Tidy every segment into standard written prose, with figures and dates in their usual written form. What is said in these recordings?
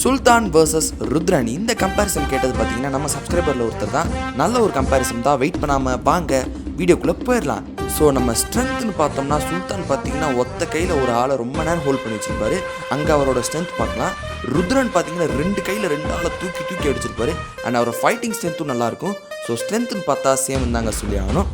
சுல்தான் vs Rudran இந்த comparison கேட்டது பார்த்தீங்கன்னா நம்ம சப்ஸ்கிரைபரில் ஒருத்தர் தான். நல்ல ஒரு கம்பேரிசன் தான். வெயிட் பண்ணாமல் வாங்க வீடியோக்குள்ளே போயிடலாம். ஸோ நம்ம ஸ்ட்ரென்த்னு பார்த்தோம்னா சுல்தான் பார்த்தீங்கன்னா ஒத்த கையில் ஒரு ஆளை ரொம்ப நேரம் ஹோல்ட் பண்ணி வச்சிருப்பாரு. அங்கே அவரோட ஸ்ட்ரென்த் பார்க்கலாம். ருத்ரன் பார்த்தீங்கன்னா 2 கையில் 2 ஆளை தூக்கி அடிச்சிருப்பாரு. அண்ட் அவரோட ஃபைட்டிங் ஸ்ட்ரென்த்தும் நல்லாயிருக்கும். ஸோ ஸ்ட்ரென்த்னு பார்த்தா சேம் தாங்க சொல்லி ஆகணும்.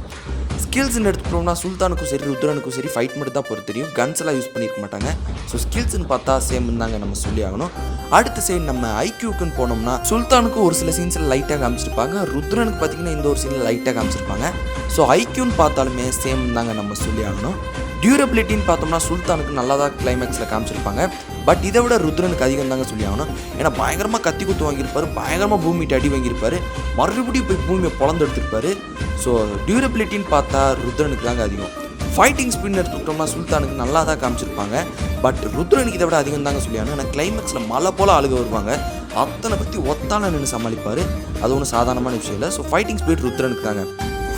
ஸ்கில்ஸ்ன்னு எடுத்துட்டோம்னா சுல்தானுக்கும் சரி ருத்ரனுக்கும் சரி ஃபைட் மட்டும் தான் பொறுத்து தெரியும். கன்ஸ் எல்லாம் யூஸ் பண்ணியிருக்க மாட்டாங்க. ஸோ ஸ்கில்ஸ்ன்னு பார்த்தா சேம் தாங்க நம்ம சொல்லி ஆகணும். அடுத்த சைடு நம்ம ஐக்யூக்குன்னு போனோம்னா சுல்தானுக்கு ஒரு சில சீன்ஸில் லைட்டாக காமிச்சிருப்பாங்க. ருத்ரனுக்கு பார்த்தீங்கன்னா இந்த ஒரு சீனில் லைட்டாக காமிச்சிருப்பாங்க. ஸோ ஐக்யூன்னு பார்த்தாலுமே சேம் தாங்க நம்ம சொல்லி ஆகணும். டியூரபிலிட்டின்னு பார்த்தோம்னா சுல்தானுக்கு நல்லா தான் கிளைமேக்ஸில் காமிச்சிருப்பாங்க. பட் இதை விட ருத்ரனுக்கு அதிகம் தாங்க சொல்லி ஆகணும். ஏன்னா பயங்கரமாக கத்தி குத்து வாங்கியிருப்பாரு, பயங்கரமாக பூமிட்டு அடி வாங்கியிருப்பாரு, மறுபடியும் போய் பூமியை பொழந்து எடுத்துருப்பாரு. ஸோ டியூரபிலிட்டின்னு பார்த்தா ருத்ரனுக்கு தாங்க அதிகம். ஃபைட்டிங் ஸ்பின் எடுத்துக்கிட்டோம்னா சுல்தானுக்கு நல்லா தான் காமிச்சிருப்பாங்க. பட் ருத்ரனுக்கு இதை விட அதிகம் தாங்க சொல்லி ஆகணும். ஏன்னா கிளைமேக்ஸில் மழை போல் அழுக வருவாங்க. அத்தனை பற்றி ஒத்தான நின்று சமாளிப்பார். அது ஒன்றும் சாதாரணமான விஷயம் இல்லை. ஸோ ஃபைட்டிங் ஸ்பீட் ருத்ரனுக்கு தாங்க.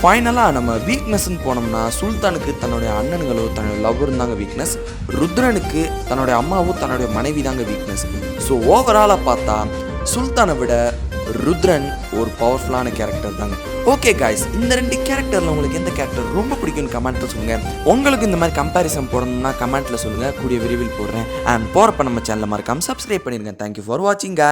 ஃபைனலாக நம்ம வீக்னஸ்ன்னு போனோம்னா சுல்தானுக்கு தன்னுடைய அண்ணனுங்களோ தன்னுடைய லவ்வரும் தாங்க வீக்னஸ். ருத்ரனுக்கு தன்னுடைய அம்மாவோ தன்னுடைய மனைவி தாங்க வீக்னஸ். ஸோ ஓவராலாக பார்த்தா சுல்தானை விட ருத்ரன் ஒரு பவர்ஃபுல்லான கேரக்டர் தாங்க. ஓகே காய்ஸ், இந்த 2 கேரக்டரில் உங்களுக்கு எந்த கேரக்டர் ரொம்ப பிடிக்கும்னு கமெண்ட்டில் சொல்லுங்கள். உங்களுக்கு இந்த மாதிரி கம்பேரிசன் போடணும்னா கமெண்ட்டில் சொல்லுங்கள். கூடிய விரைவில் போடுறேன். அண்ட் போகிறப்ப நம்ம சேனலை மறக்காமல் சப்ஸ்கிரைப் பண்ணிடுங்க. தேங்க்யூ ஃபார் வாட்சிங்.